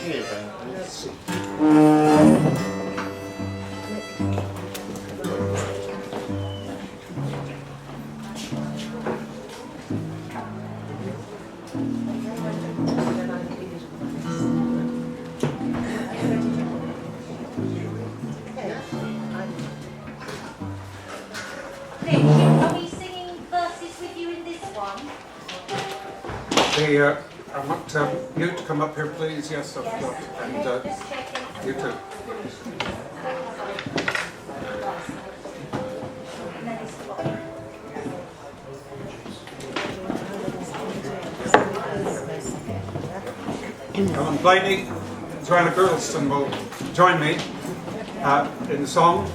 Are we singing verses with you in this one? I want you to come up here, please. Yes, I've got. And you too. Alan Blaney, Joanna Girdleston will join me in the song.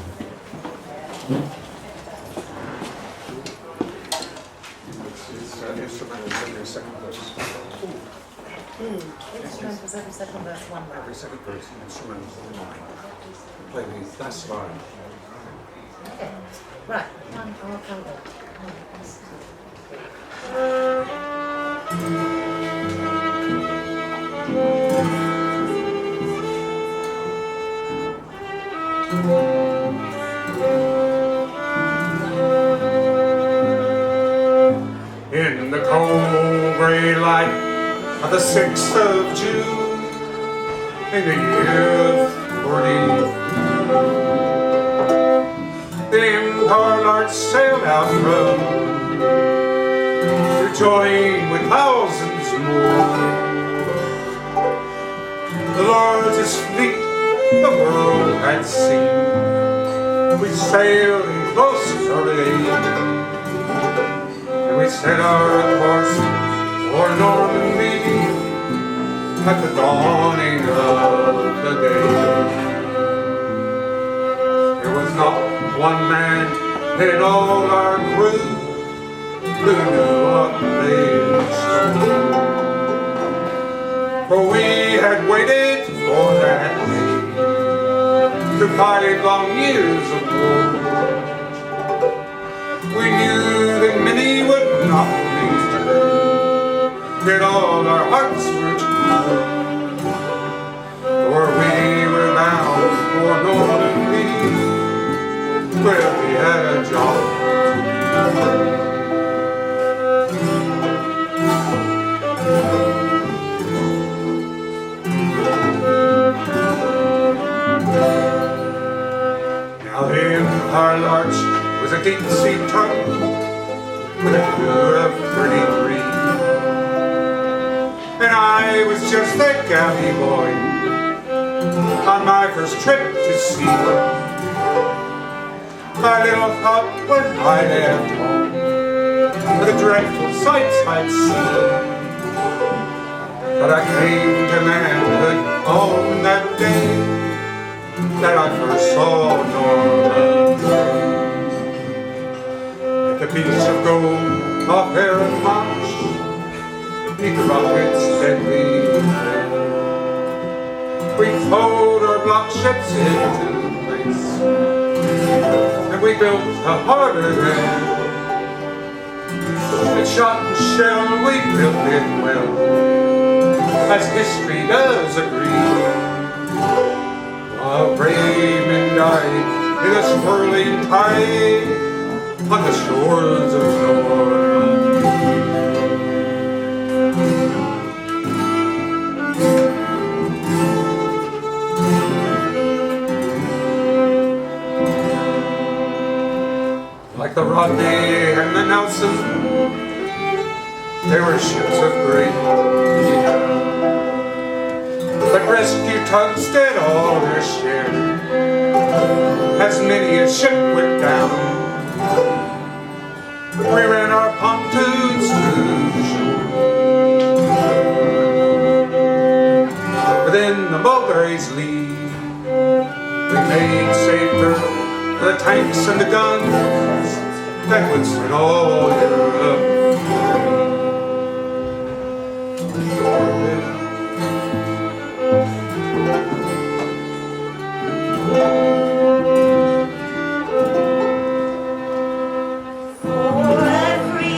Instrument was every second verse, one line. Every second verse, instrument, one line. Play the last line. Okay, right, one, I'll count it. In the cold grey light of the 6th of June, in the year of 40, the Empire Lark sailed out from to join with thousands more the largest fleet the world had seen. We sailed in close array, and we set our course for Normandy at the dawning of the day. There was not one man in all our crew who knew what lay in store, for we had waited for that day to fight long years of war. We knew that many would not return, yet all our hearts were true, for we were bound for Normandy, where we had a job to do. Now the Empire Larch was a deep-sea tug with a crew of 33, and I was just a galley boy on my first trip to sea. I little thought when I left home the dreadful sights I'd seen, but I came to manhood on that day that I first saw Normandy. At the beach of gold off Elan, beneath the rockets' deadly flare, we towed our block ships into place, and we built a harbor there. And shot and shell, we built it well, as history does agree. While brave men died in a swirling tide on the shores of Normandy. Like the Rodney and the Nelson, they were ships of great renown, but rescue tugs did all their share, as many a ship went down. We ran our pontoons to the shore. Within the Mulberry's lee, we made safer the tanks and the guns that would set all Europe free.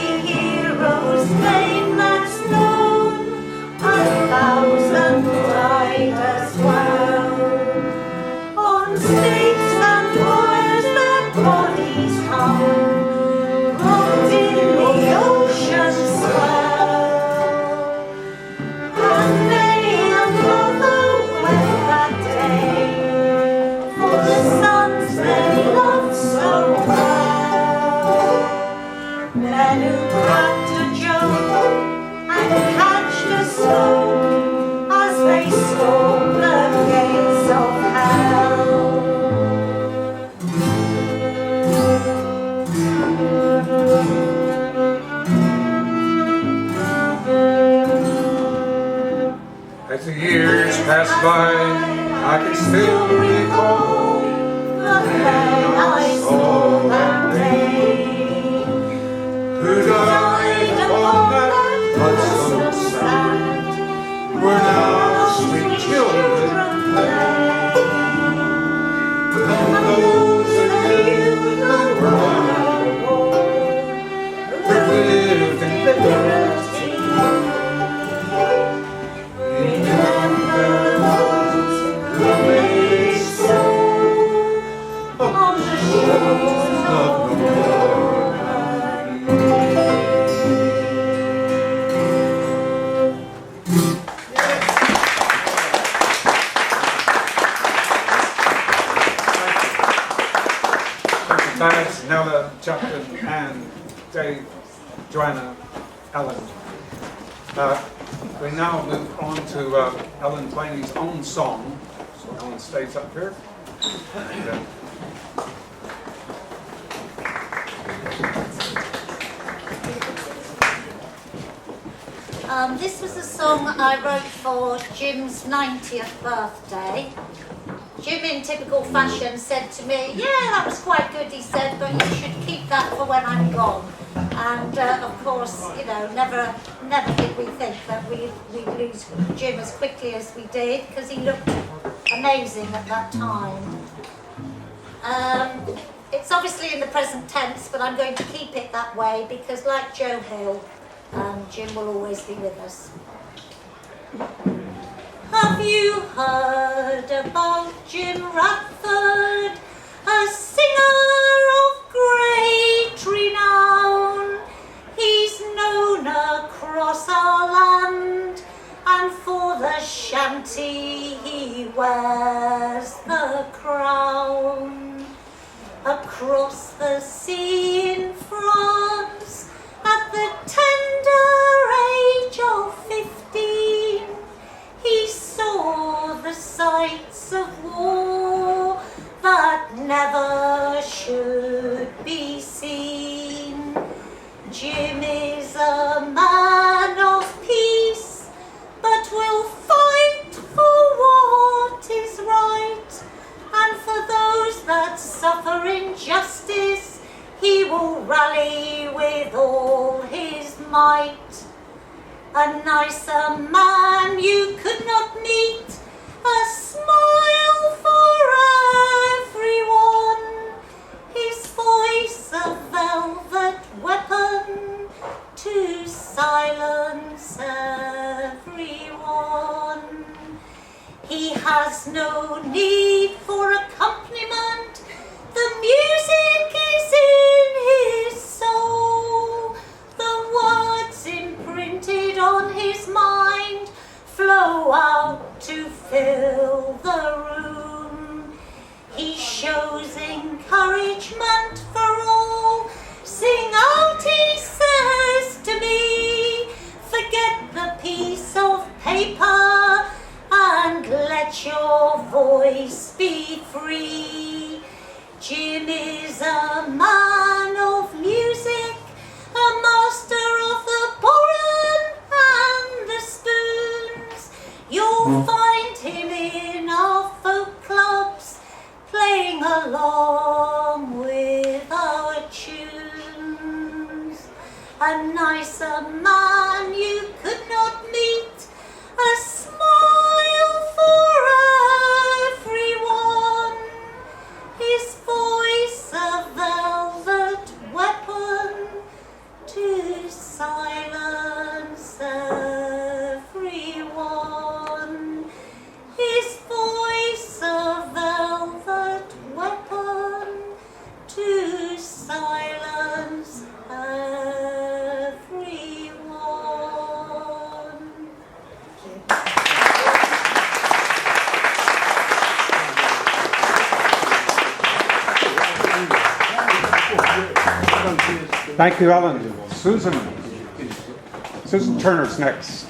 pass by, I can still recall the man I saw that day, who died upon that lonesome sand, where now sweet children play. And those of you who were on board, who lived in liberty, remember those who made so on the shores of Normandy. Thanks, Nella, Chuckton, and Dave, Joanna, Ellen. We now move on to Ellen Blaney's own song. So Ellen stays up here. This was a song I wrote for Jim's 90th birthday. Jim, in typical fashion, said to me, "Yeah, that was quite good," he said, "but you should keep that for when I'm gone." And of course, you know, never did we think that we'd lose Jim as quickly as we did, because he looked amazing at that time. It's obviously in the present tense, but I'm going to keep it that way because, like Joe Hill, Jim will always be with us. Have you heard about Jim Radford, a singer of great renown? He's known across our land, and for the shanty he wears the crown. Across the sea in France, at the tender age of 15, he saw the sights of war that never should be seen. Jim is a man of peace, but will fight for what is right, and for those that suffer injustice, he will rally with all his might. A nicer man you could not meet, a smile for everyone, his voice a velvet weapon to silence everyone. He has no need for accompaniment, the music is in his soul, the words imprinted on his mind flow out to fill the room. He shows encouragement for all, sing out, he says to me, forget the piece of paper and let your voice be free. Jim is a man of music, a master of the boron and the spoons. You'll find him in our folk clubs, playing along with our tunes. A nicer man you could not meet, a smile for everyone, his voice a velvet weapon to silence everyone, his voice a velvet weapon to silence everyone. Thank you, Ellen. Susan Turner's next.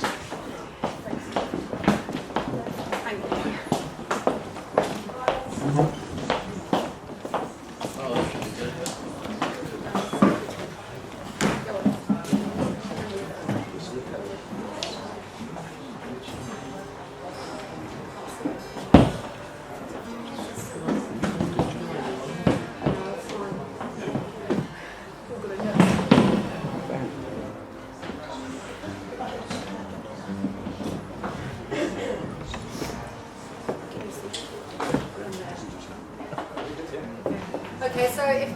Okay, so if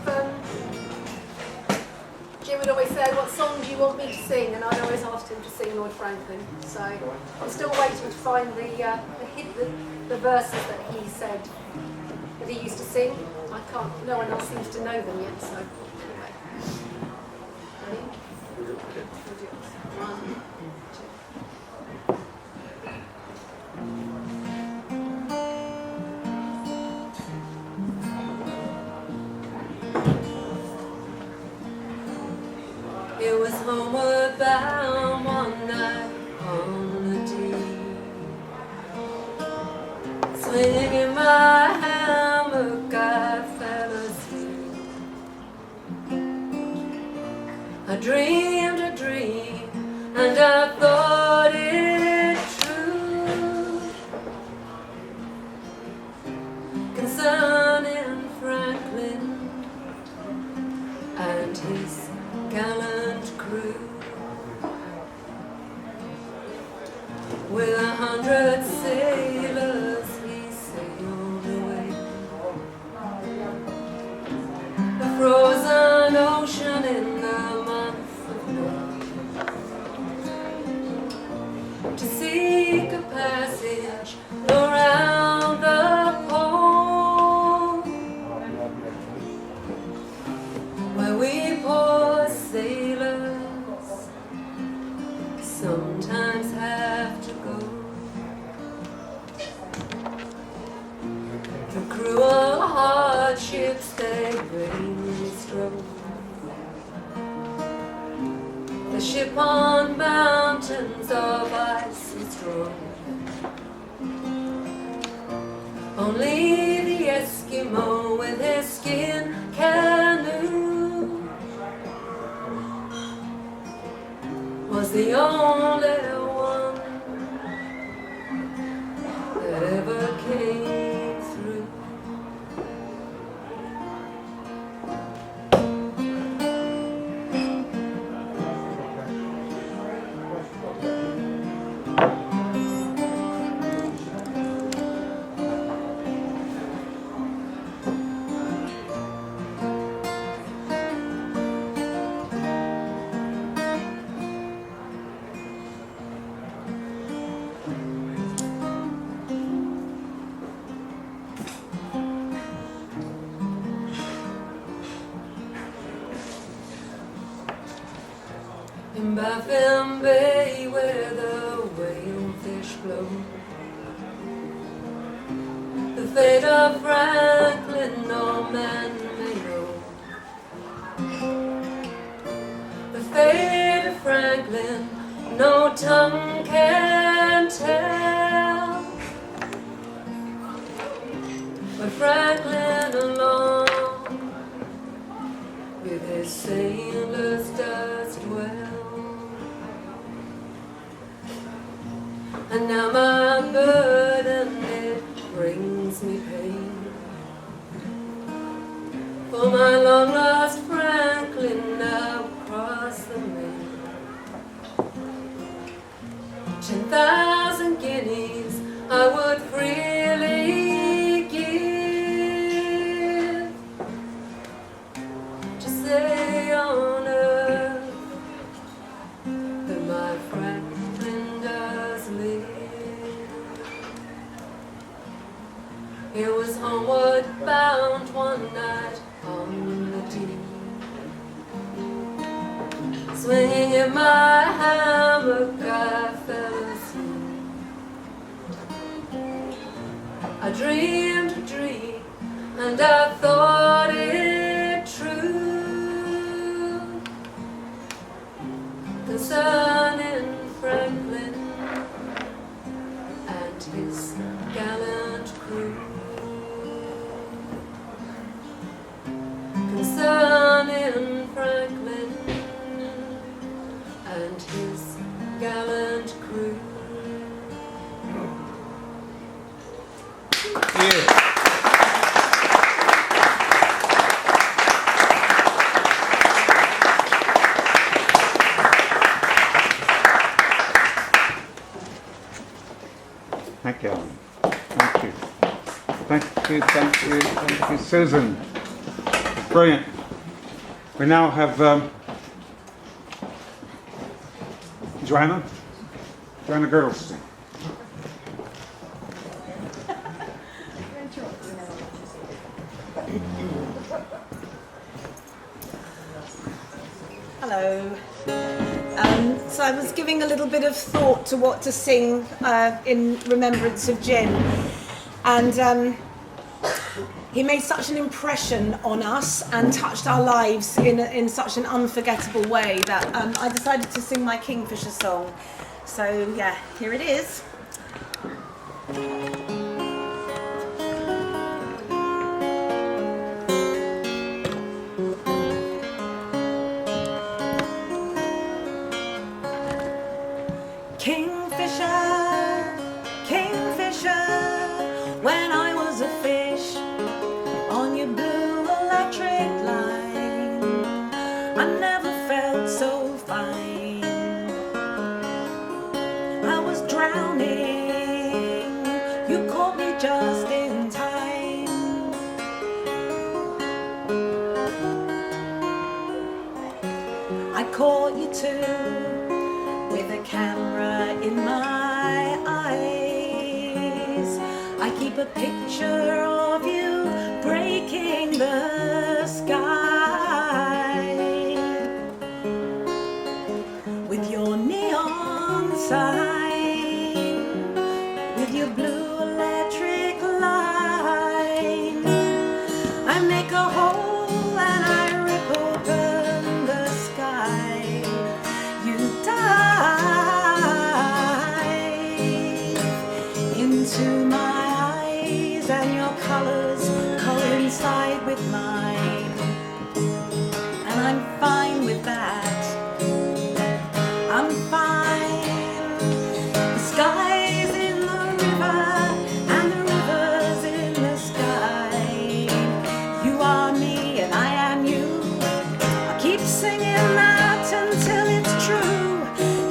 Jim would always say, what song do you want me to sing? And I'd always ask him to sing Lord Franklin. So I'm still waiting to find the verses that he said that he used to sing. I can't, no one else seems to know them yet, so anyway. Ready? We'll do it. 1, 2. It was homeward bound one night on the deep. Swinging in my hammock, I fell asleep. I dreamed a dream, and I thought it true, concerning Franklin and his gallant crew. With 100 sailors he sailed away, the frozen ocean in the month of May, to seek a passage around the pole, where we poor sailors sometimes have to go. Through cruel hardships they bravely strove, the ship on mountains of ice is strong. Only the Eskimo with his skin canoe was the only one that ever came through. In Baffin Bay where the whalefish blow, the fate of Franklin no man may know. The fate of Franklin no tongue can tell, but Franklin alone with his sailors does dwell. And now my burden, it brings me pain, for my long-lost Franklin now across the main. 10,000 guineas I would freely give to say on earth that my Franklin does live. It was homeward bound one night on the deep, swinging in my hammock I fell asleep. I dreamed a dream, and I thought it true, concerning Franklin and his gallant crew, concerning Franklin and his gallant crew. Yeah. Thank you, Alan. Thank you. Thank you, Susan. Brilliant. We now have Joanna Girdles. Hello. So I was giving a little bit of thought to what to sing in remembrance of Jim, and he made such an impression on us and touched our lives in such an unforgettable way that I decided to sing my Kingfisher song. So yeah, here it is. Kingfisher, Kingfisher, when I was a fish on your blue electric line, I never felt so fine. I was drowning, you caught me just in time. I caught you too, with a camera in my eyes. I keep a picture of you breaking the sky with your neon sign, with your blue electric line. I make a hole and I rip open the sky. You dive into my eyes and your colors coincide with mine, and I'm fine with that. I'm fine. The sky's in the river and the river's in the sky. You are me and I am you. I keep singing that until it's true.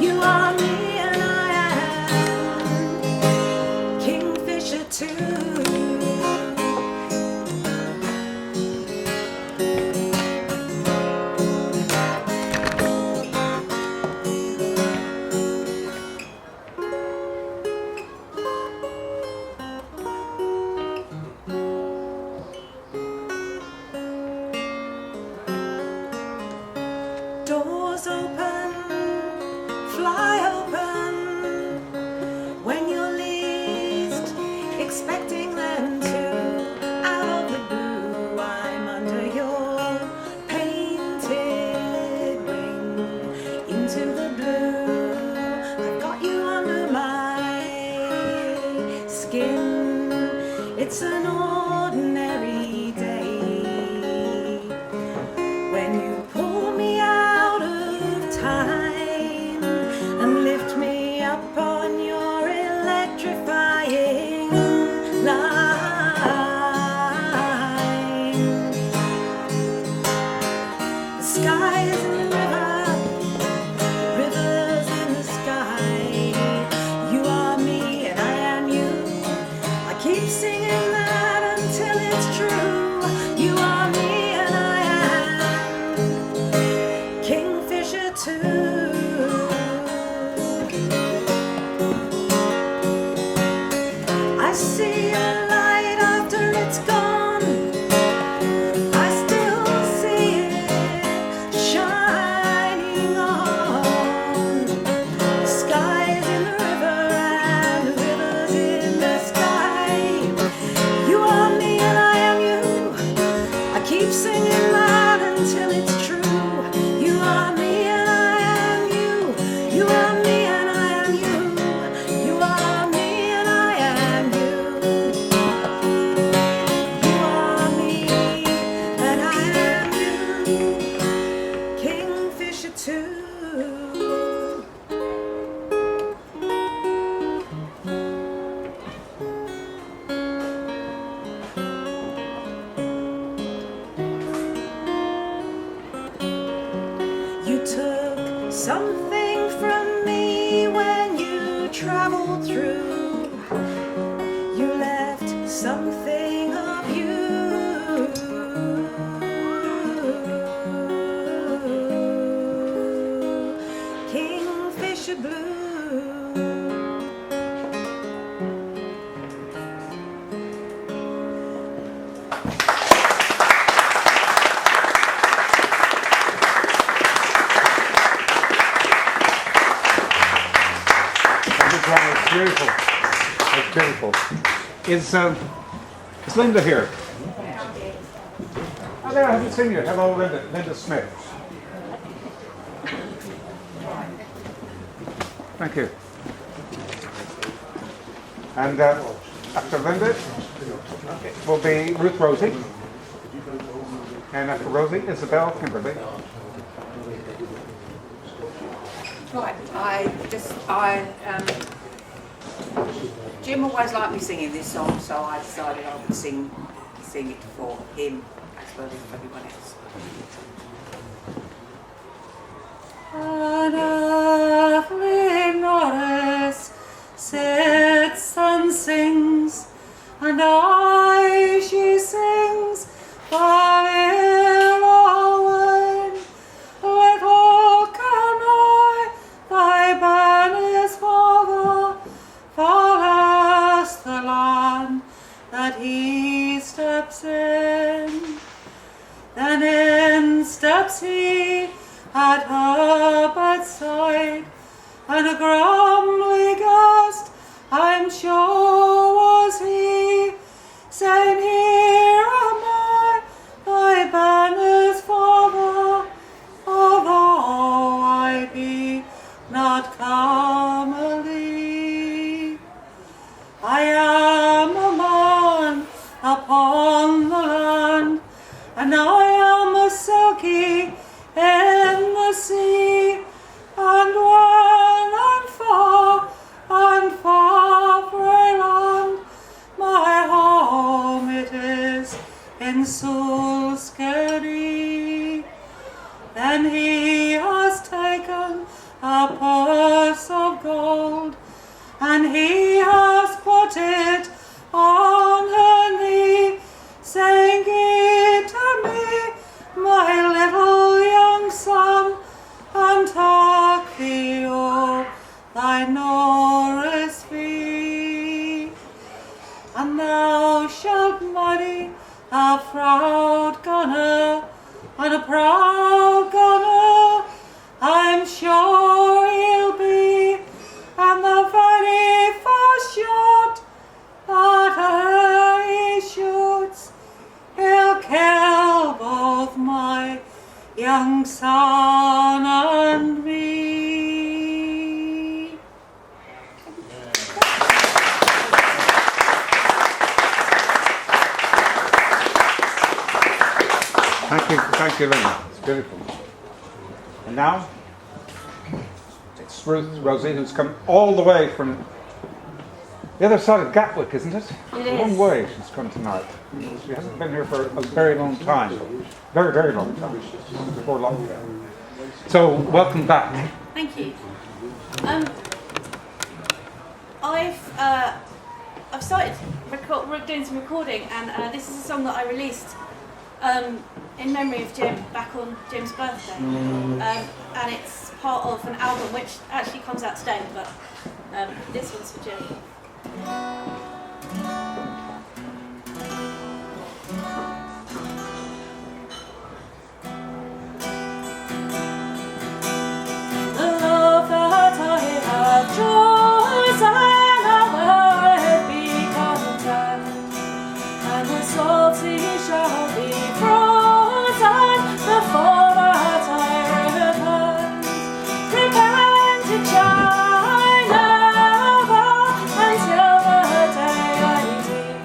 You are me and I am Kingfisher too. Doors open, fly open, when you're least expecting them to. Out of the blue, I'm under your painted wing. Into the blue, I've got you under my skin. It's an ordinary day when you pull me out of time and lift me up on your electrifying line. The sky is in the river, river's in the sky. You are me and I am you. I keep singing that until it's true. You are me and I am Kingfisher too. I see a light after it's gone. I still see it shining on. The sky's in the river and the river's in the sky. You are me and I am you. I keep singing that until it's true. You are me and I am you. You are me and I am you. You are me and I am you. You are me and I am you. Kingfisher too. You took something from me when you traveled through. You left something of you orchard blue. It's beautiful. It's beautiful. Is Linda here? Oh, there, I haven't seen you. Hello, Linda. Linda Smith. Thank you. And after Linda will be Ruth Rosie. And after Rosie, Isabel Kimberly. Right, Jim always liked me singing this song, so I decided I would sing it for him as well as for everyone else. An earthly goddess sits and sings, and I she sings while ill away. Little can I thy banners follow, far as the land that he steps in. Then in steps he at her bedside, and a grumbly ghost, I'm sure, was he, saying, Here am I, thy banners father, although I be not comely. I am a man upon the land, and I am a silky in the sea, and when I'm far frae land, my home it is in Sulskeri. Then he has taken a purse of gold, and he has put it on her knee, saying, Give to me, my little young son, and take thee all thy Norris fee. And thou shalt marry a proud gunner, and a proud gunner I'm sure he'll be, and the very first shot that he shoots, he'll kill both my young son and me. Thank you, Linda. It's beautiful. And now, it's Ruth Rosie, who's come all the way from the other side of Gatwick, isn't it? It a long is. way she's come tonight. She hasn't been here for a very long time. Very, very long time. Before lockdown. So, welcome back. Thank you. I've started doing some recording, and this is a song that I released in memory of Jim back on Jim's birthday, and it's part of an album which actually comes out today, but this one's for Jim. The love that I have chosen, I will be content, and the salty shall be frozen before that I repent. Repent, it shall I never, until the day I die.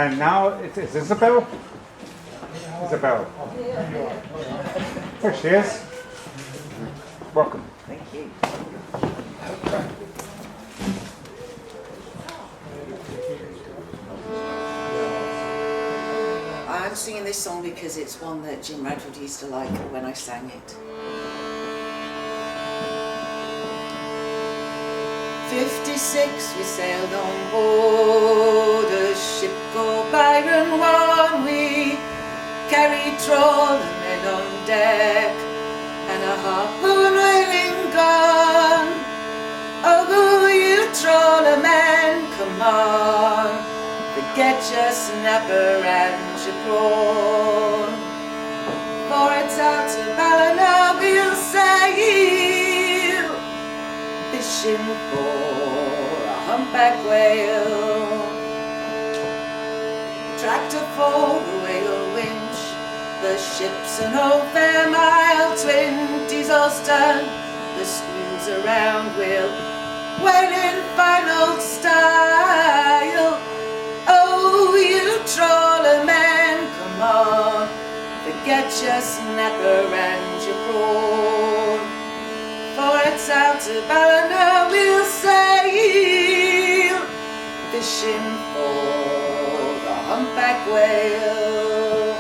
And now it is Isabel. Isabel. There she is. Welcome. Thank you. I'm singing this song because it's one that Jim Radford used to like when I sang it. 56 we sailed on board a ship called Byron One. We carried trawlermen on deck and a harpoon whaling gun. Oh, you trawlermen, come on, forget your snapper and your prawn. For it's out to Ballina we'll sail, fishing for a humpback whale. Tractor for the whale winch, the ship's an old fair mile, 20's all stern, the screws around will whale in fine old style. Oh, you trawlermen, come on, forget your snapper and your prawn. For it's out to Ballina we'll sail, fishing for the humpback whale.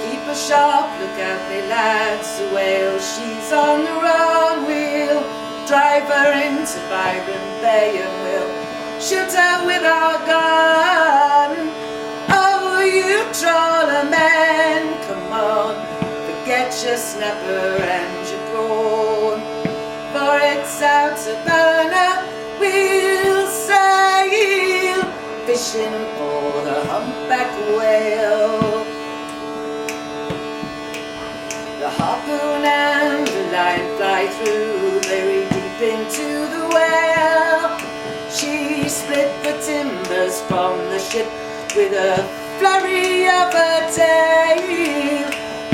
Keep a sharp lookout, me lads, the whale, she's on the run. We'll drive her into Byron Bay and we'll shoot her with our gun. Oh, you trawlermen, come on, forget your snapper and your prawn. For it's out to Ballina we'll sail, fishing for the humpback whale. The harpoon and the line fly through very deep into the whale. She split the timbers from the ship with a flurry of her tail.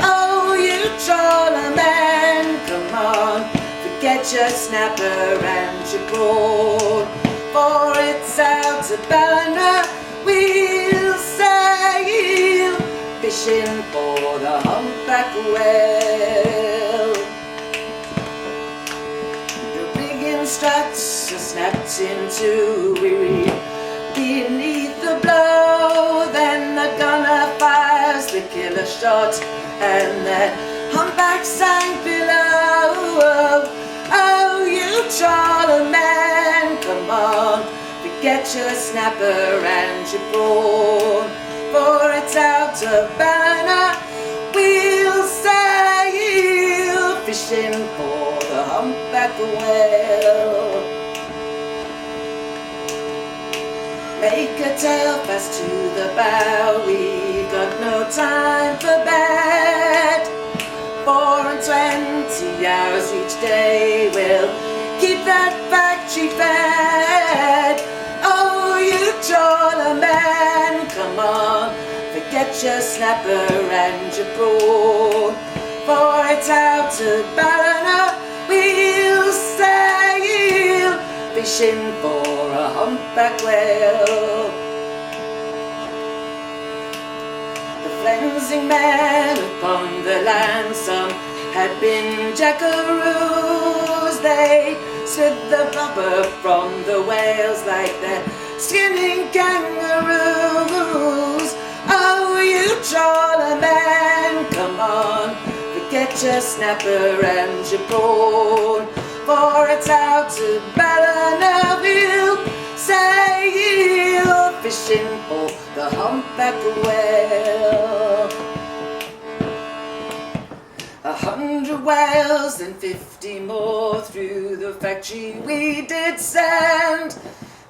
Oh, you trawlermen, come on, forget your snapper and your prawn. For it's out to Ballina we'll sail, fishing for the humpback whale. The rigging struts are snapped in two, weary beneath the blow. Then the gunner fires the killer shot, and then humpback sank below. Oh, you trawlermen, come on, forget your snapper and your prawn. For it's out to Ballina we'll sail, fishing for the humpback whale. Make a tail fast to the bow, we got no time for bed. 24 hours each day will keep that factory fed. Oh, you trawlermen, come on, forget your snapper and your prawn. For it's out to Ballina we'll sail, fishing for a humpback whale. The flensing men upon the land, some had been jackaroos. They slid the blubber from the whales like they're skinning kangaroos. Oh, you trawlermen, come on, forget your snapper and your prawn. For it's out to Ballina we'll sail, fishing for the humpback whale. 100 whales and 50 more through the factory we did send.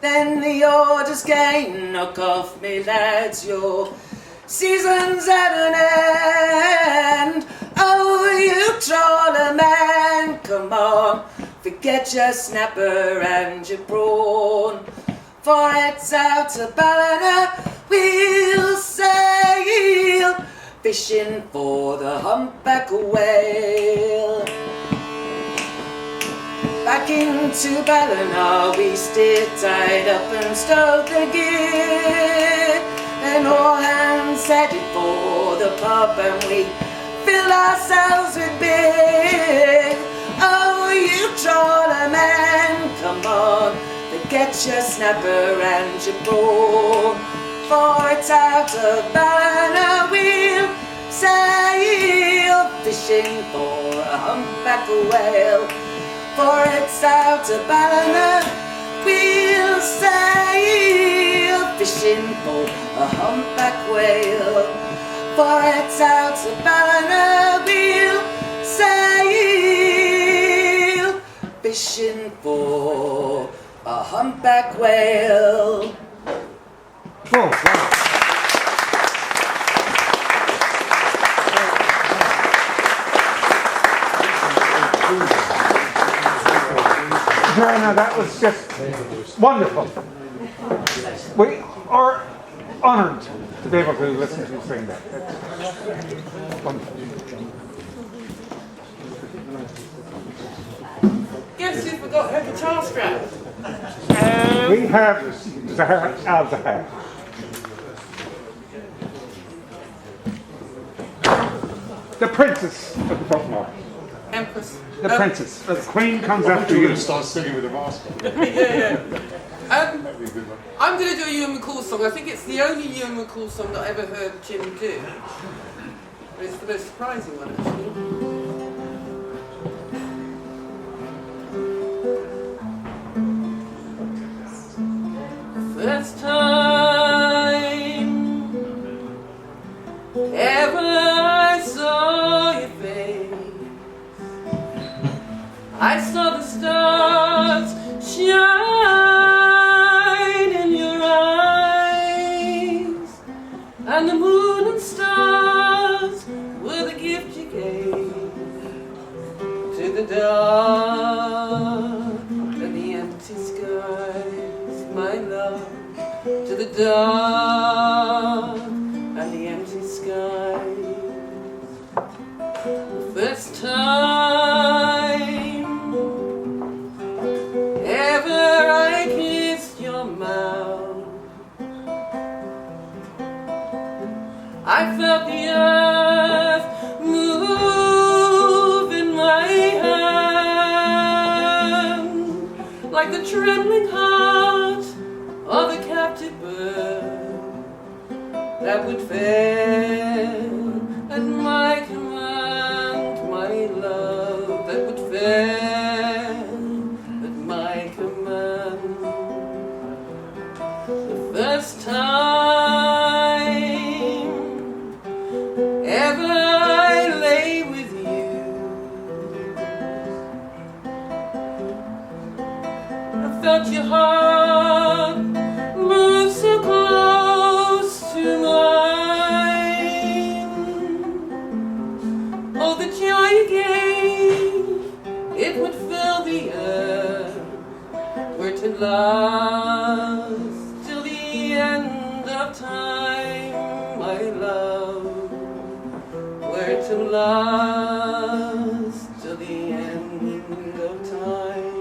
Then the orders came, knock off me lads, your season's at an end. Oh, you trawlermen, come on, forget your snapper and your prawn. For it's out to Ballina we'll sail, fishing for the humpback whale. Back Train to Ballina, we steered tied up and stowed the gear, and all hands headed for the pub, and we filled ourselves with beer. Oh, you trawler men, come on, forget your snapper and your brawn, for it's out of Ballina we'll sail, fishing for a humpback whale. For it's out of Ballina we'll sail, fishing for a humpback whale. For it's out of Ballina we'll sail, fishing for a humpback whale. Oh, wow. Joanna, that was just wonderful. We are honored to be able to listen to you sing that. That's wonderful. Guess who forgot her guitar strap? We have Zahra al-Zahar. The princess of the folklore. Empress. The princess. The queen comes after you. Start singing with a mask on. Yeah. I'm going to do a Ewan McCall song. I think it's the only Ewan McCall song that I ever heard Jim do. But it's the most surprising one, actually. First time ever I saw your face, I saw the stars shine in your eyes, and the moon and stars were the gift you gave to the dark and the empty skies, my love, to the dark and the empty skies. The first time ever I kissed your mouth, I felt the earth move in my hand, like the trembling heart of a captive bird that would fail at my command, my love, that would fail at my command. The first time ever I lay with you, I felt your heart move so close to mine. Oh, the joy you gave, it would fill the earth, were to last till the end of time, my love, were to last till the end of time.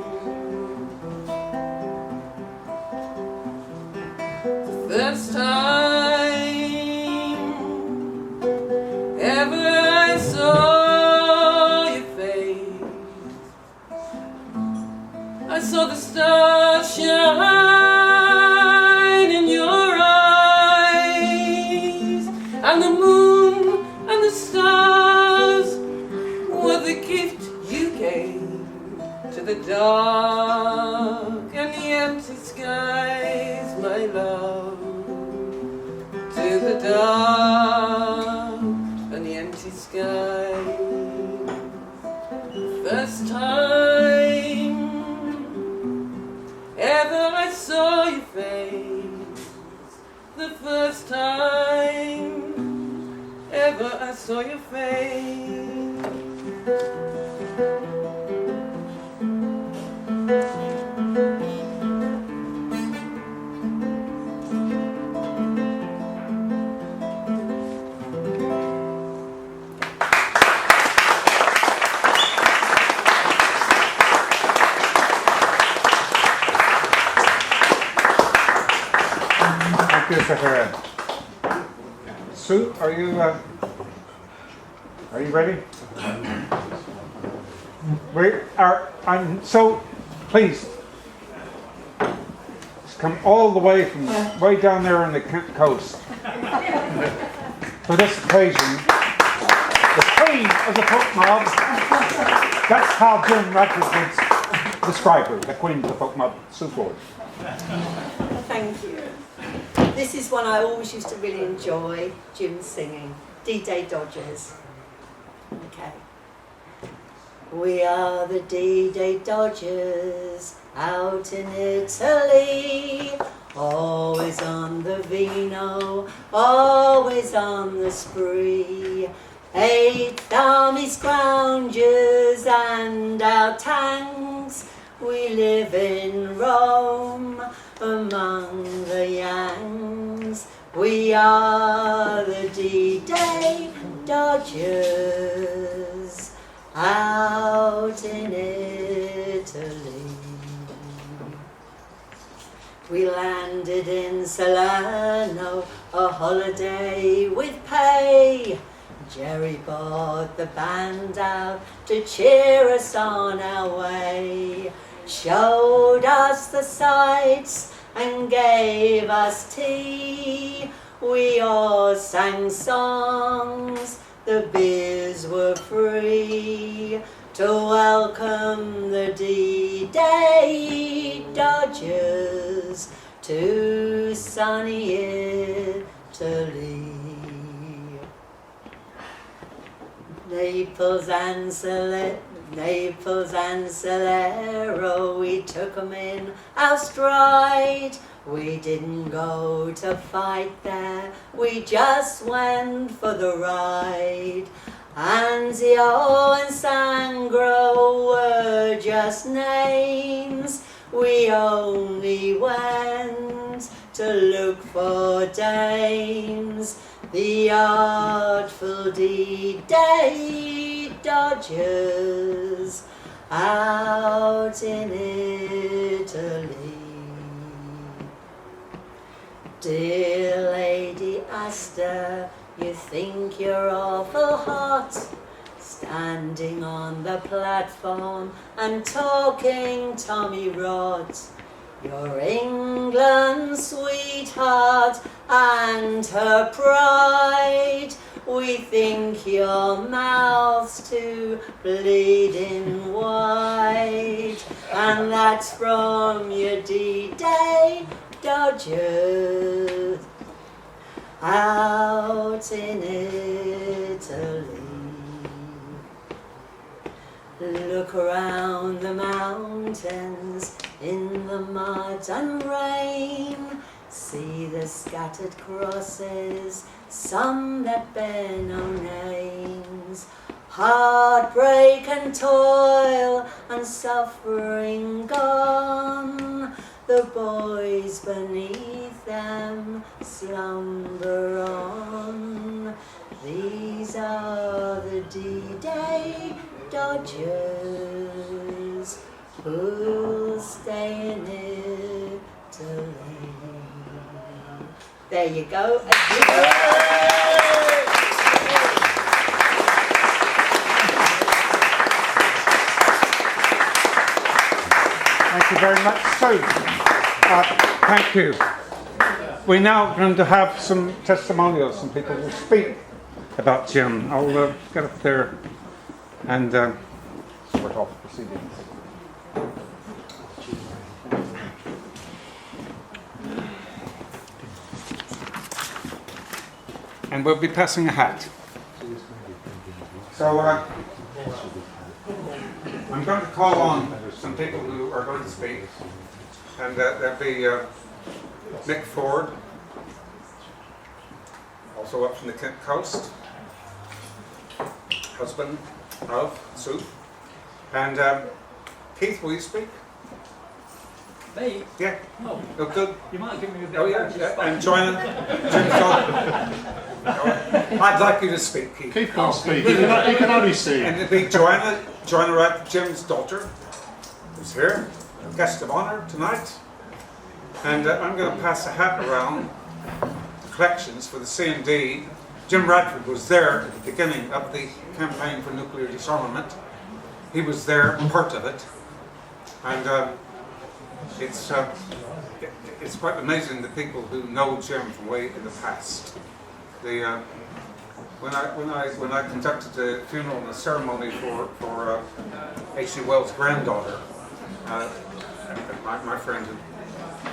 First time ever I saw your face, I saw the stars shine in your eyes, and the moon and the stars were the gift you gave to the dark and the empty skies, my love, to the dark and the empty skies. First time ever I saw your face, the first time ever I saw your face. Vera. Sue, are you ready? So please just come all the way from way down there on the coast for this occasion. The queen of the folk mob. That's how Jim Radford would describe her, the queen of the folk mob. Sue Ford. Thank you. This is one I always used to really enjoy, Jim singing, D-Day Dodgers. Okay. We are the D-Day Dodgers out in Italy, always on the vino, always on the spree. 8th Army scroungers and our tanks, we live in Rome among the Yanks. We are the D-Day Dodgers out in Italy. We landed in Salerno, a holiday with pay. Jerry brought the band out to cheer us on our way. Showed us the sights and gave us tea. We all sang songs, the beers were free. To welcome the D-Day Dodgers to sunny Italy. Naples and Salerno, we took 'em in our stride. We didn't go to fight there, we just went for the ride. Anzio and Sangro were just names, we only went to look for dames. The artful D-Day Dodgers out in Italy. Dear Lady Astor, you think you're awful hot, standing on the platform and talking Tommy Rot. You're England's sweetheart and her pride. We think your mouth's too bleeding wide, and that's from your D-Day Dodgers out in Italy. Look around the mountains in the mud and rain, see the scattered crosses, some that bear no names. Heartbreak and toil and suffering gone, the boys beneath them slumber on. These are the D-Day Dodgers who'll stay in Italy. There you go. Thank you very much. So, thank you. We're now going to have some testimonials. Some people will speak about Jim. I'll get up there and start off the proceedings. And we'll be passing a hat. So I'm going to call on some people who are going to speak, and there'll be Nick Ford, also up from the Kent coast, husband of Sue, and Keith, will you speak? Me? Yeah. Oh, Oh, good. you might give me a bit Oh of yeah, extra and Joanna. I'd like you to speak, Keith. Keith can't speak. He can only see. And it'll be Joanna Radford, Jim's daughter, who's here, a guest of honour tonight. And I'm going to pass a hat around collections for the C&D. Jim Radford was there at the beginning of the campaign for nuclear disarmament. He was there, part of it, and it's quite amazing the people who know Jim from way in the past. When I conducted a funeral and a ceremony for H.G. Wells' granddaughter, my friend who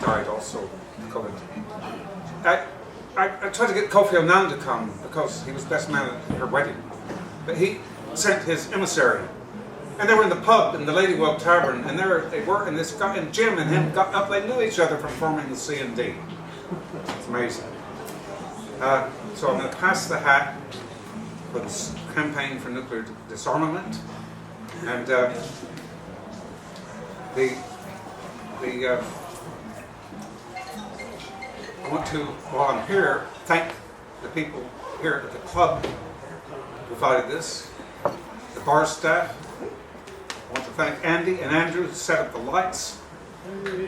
died also of COVID, I tried to get Kofi Annan to come because he was best man at her wedding, but he sent his emissary, and they were in the pub in the Ladywell Tavern, and they were, and this guy and Jim and him got up. They knew each other from forming the C&D. It's amazing. So I'm going to pass the hat for this campaign for nuclear disarmament, and I want to, while I'm here, thank the people here at the club who provided this, the bar staff. I want to thank Andy and Andrew who set up the lights. The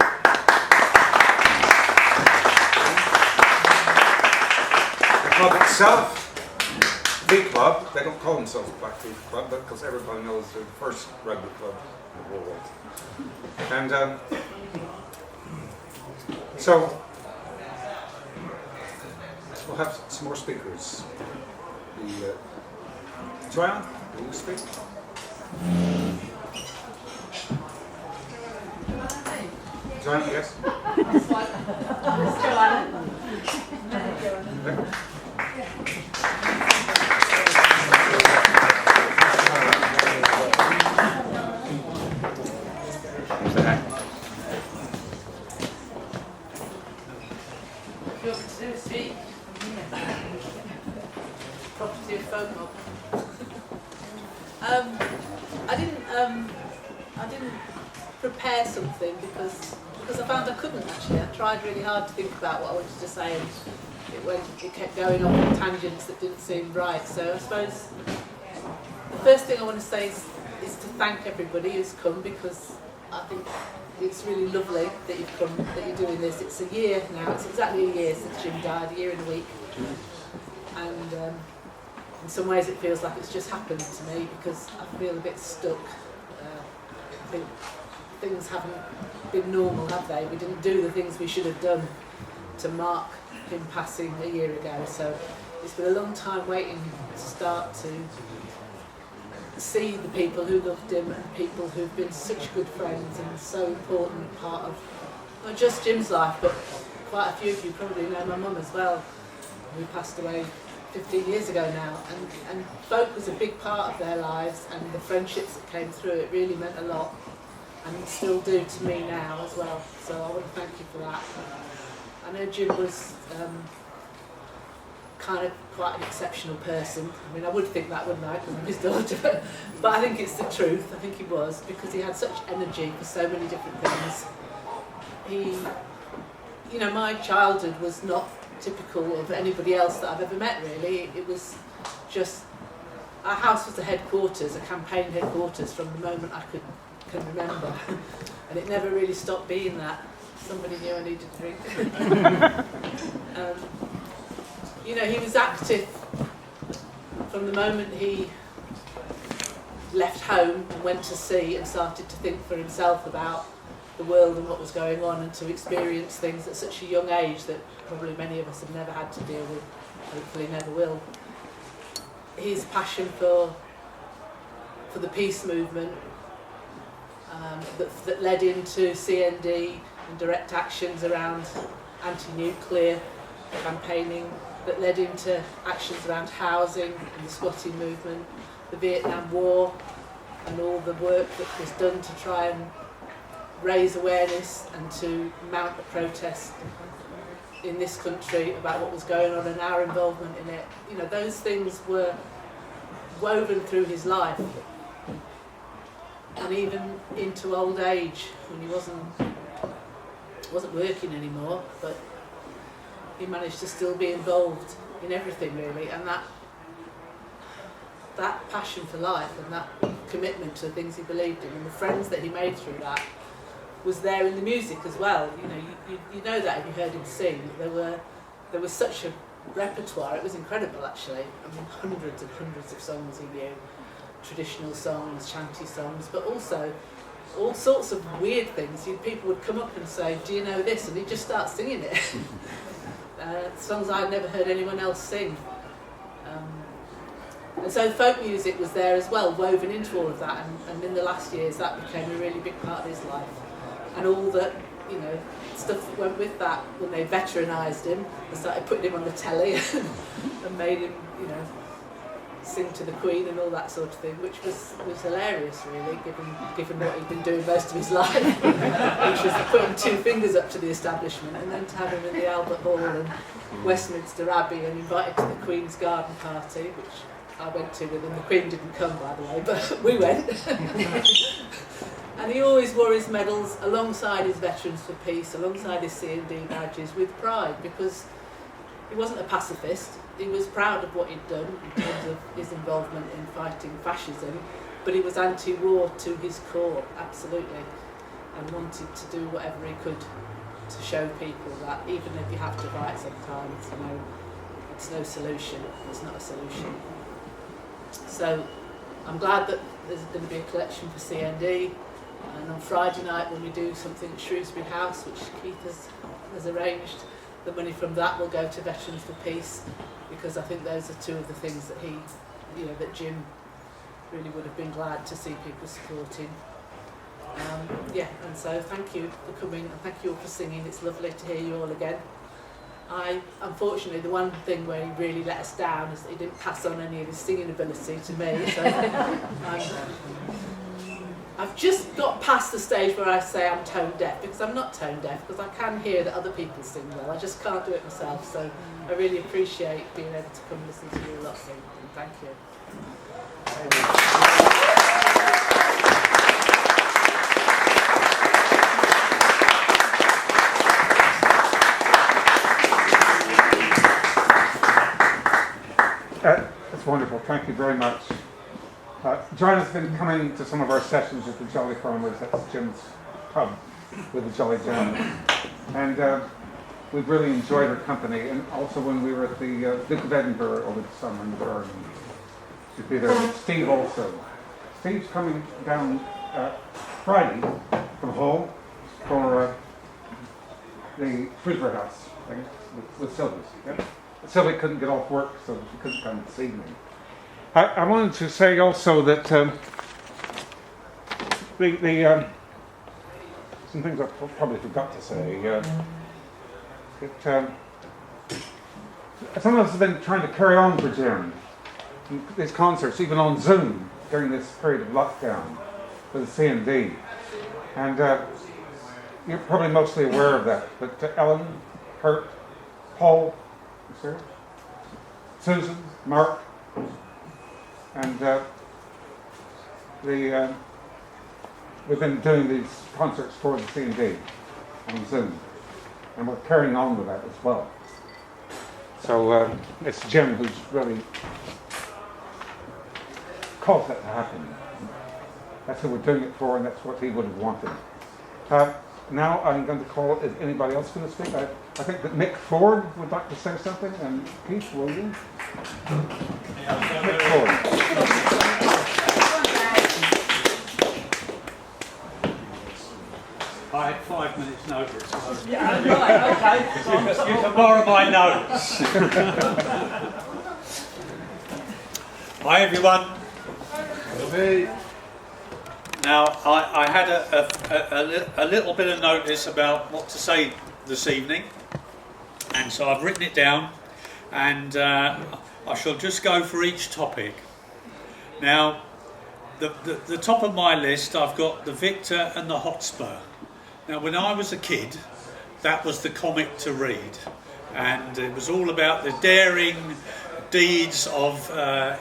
club itself, the club, they don't call themselves Blackheath Club, but because everybody knows they're the first rugby club in the world. And so we'll have some more speakers. Joanne, will you speak? Joanne, yes? Property of FOMO. I didn't prepare something because I found I couldn't actually. I tried really hard to think about what I wanted to say, and it kept going off on tangents that didn't seem right. So I suppose the first thing I want to say is to thank everybody who's come, because I think it's really lovely that you've come, that you're doing this. It's a year now. It's exactly a year since Jim died, a year and a week, and in some ways it feels like it's just happened to me because I feel a bit stuck. I think things haven't been normal, have they? We didn't do the things we should have done to mark him passing a year ago. So it's been a long time waiting to start to see the people who loved him and people who've been such good friends and so important part of not just Jim's life, but quite a few of you probably know my mum as well, who passed away 15 years ago now, and folk was a big part of their lives, and the friendships that came through it really meant a lot, and still do to me now as well. So I want to thank you for that. I know Jim was kind of quite an exceptional person. I mean, I would think that, wouldn't I, because I'm his daughter, but I think it's the truth. I think he was, because he had such energy for so many different things. He, you know, my childhood was not typical of anybody else that I've ever met, really. It was just, our house was the headquarters, a campaign headquarters from the moment I can remember, and it never really stopped being that. Somebody knew I needed a drink. You know, he was active from the moment he left home and went to sea and started to think for himself about the world and what was going on, and to experience things at such a young age that probably many of us have never had to deal with, hopefully never will. His passion for the peace movement that led into CND and direct actions around anti-nuclear campaigning, that led into actions around housing and the squatting movement, the Vietnam War, and all the work that was done to try and raise awareness and to mount a protest in this country about what was going on and our involvement in it. You know, those things were woven through his life, and even into old age when he wasn't working anymore, but he managed to still be involved in everything, really, and that passion for life and that commitment to the things he believed in and the friends that he made through that was there in the music as well. You know, you know that if you heard him sing. There was such repertoire, it was incredible actually. I mean, hundreds and hundreds of songs he knew, traditional songs, chanty songs, but also all sorts of weird things. People would come up and say, "Do you know this?" and he'd just start singing it. Songs I'd never heard anyone else sing. And so folk music was there as well, woven into all of that, and in the last years that became a really big part of his life. And all that, you know, stuff that went with that, when they veteranised him and started putting him on the telly and made him, you know, sing to the Queen and all that sort of thing, which was hilarious really, given what he'd been doing most of his life, which was putting 2 fingers up to the establishment, and then to have him in the Albert Hall and Westminster Abbey and invited to the Queen's garden party, which I went to with him. The Queen didn't come, by the way, but we went. And he always wore his medals alongside his Veterans for Peace, alongside his C&D badges, with pride, because he wasn't a pacifist. He was proud of what he'd done in terms of his involvement in fighting fascism, but he was anti-war to his core, absolutely, and wanted to do whatever he could to show people that even if you have to fight sometimes, you know, it's no solution. It's not a solution. So I'm glad that there's going to be a collection for CND, and on Friday night when we do something at Shrewsbury House, which Keith has arranged, the money from that will go to Veterans for Peace, because I think those are 2 of the things that that Jim really would have been glad to see people supporting. And so thank you for coming, and thank you all for singing. It's lovely to hear you all again. Unfortunately, the one thing where he really let us down is that he didn't pass on any of his singing ability to me. So I've just got past the stage where I say I'm tone deaf, because I'm not tone deaf, because I can hear that other people sing well. I just can't do it myself. So I really appreciate being able to come and listen to you a lot sing. And thank you. That's wonderful. Thank you very much. John has been coming to some of our sessions at the Jolly Farmers. That's Jim's pub with the Jolly Gentlemen. And we've really enjoyed her company. And also when we were at the Duke of Edinburgh over the summer in the garden. She'd be there with Steve also. Steve's coming down Friday from home for the Frisbee House, I guess, with Sylvie's. Yeah? Sylvie couldn't get off work, so she couldn't come this evening. I wanted to say also that some things I probably forgot to say. Some of us have been trying to carry on for Jim these concerts, even on Zoom during this period of lockdown with the C&D. And you're probably mostly aware of that. But Elan, Kurt, Paul, Susan, Mark, and we've been doing these concerts for the C&D on Zoom, and we're carrying on with that as well. So it's Jim who's really caused that to happen. That's who we're doing it for, and that's what he would have wanted. Now I'm going to call, is anybody else going to speak? I think that Mick Ford would like to say something, and Keith, will you? Mick Ford. I had 5 minutes notice. So Yeah, right, okay. you can borrow my notes. Hi everyone. Hey. Now, I had a little bit of notice about what to say this evening, and so I've written it down, and I shall just go for each topic. Now, the top of my list, I've got the Victor and the Hotspur. Now, when I was a kid, that was the comic to read, and it was all about the daring deeds of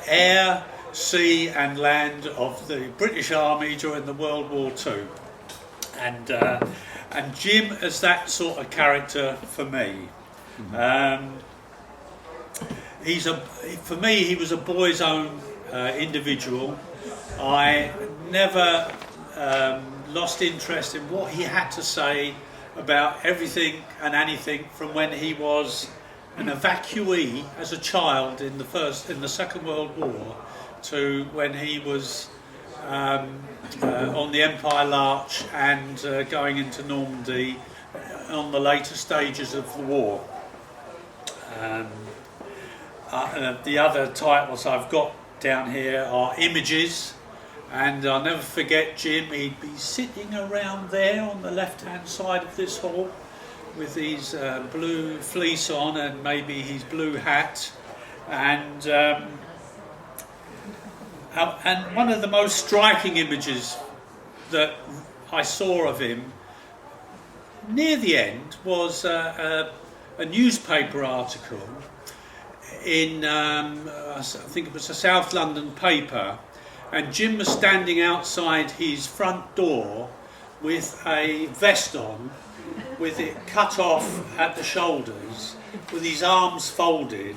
air, sea and land of the British Army during the World War II, and Jim as that sort of character for me. For me, he was a boy's own individual. I never lost interest in what he had to say about everything and anything from when he was an evacuee as a child in the Second World War to when he was on the Empire Larch and going into Normandy on the later stages of the war. The other titles I've got down here are images, and I'll never forget Jim. He'd be sitting around there on the left-hand side of this hall with his blue fleece on and maybe his blue hat, and one of the most striking images that I saw of him near the end was a newspaper article in, I think it was a South London paper, and Jim was standing outside his front door with a vest on, with it cut off at the shoulders, with his arms folded,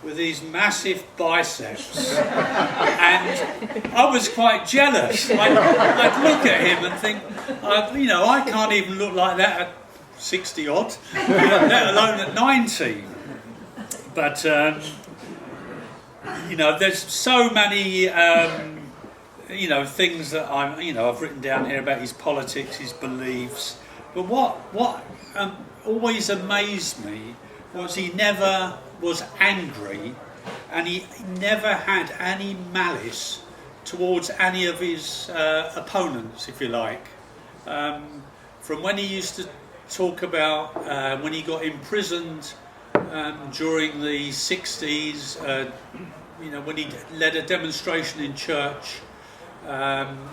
with these massive biceps, and I was quite jealous. I'd look at him and think, I can't even look like that at 60 odd, let alone at 90. But there's so many things that I've written down here about his politics, his beliefs. But what always amazed me was he never was angry, and he never had any malice towards any of his opponents, if you like. From when he used to talk about when he got imprisoned during the 60s, when he led a demonstration in church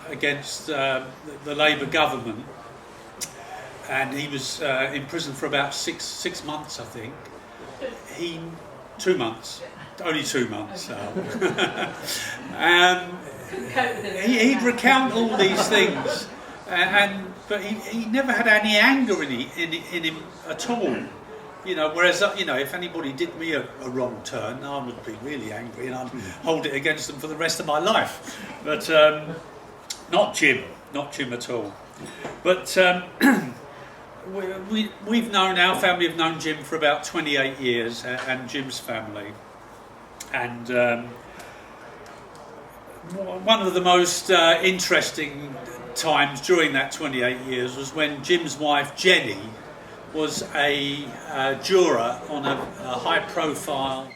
against the Labour government, and he was in prison for about six months, I think. 2 months, only 2 months. He'd recount all these things, but he never had any anger in him at all. Whereas if anybody did me a wrong turn, I would be really angry and I'd hold it against them for the rest of my life. But not Jim at all. But our family have known Jim for about 28 years, and Jim's family. And one of the most interesting times during that 28 years was when Jim's wife Jenny was a juror on a high-profile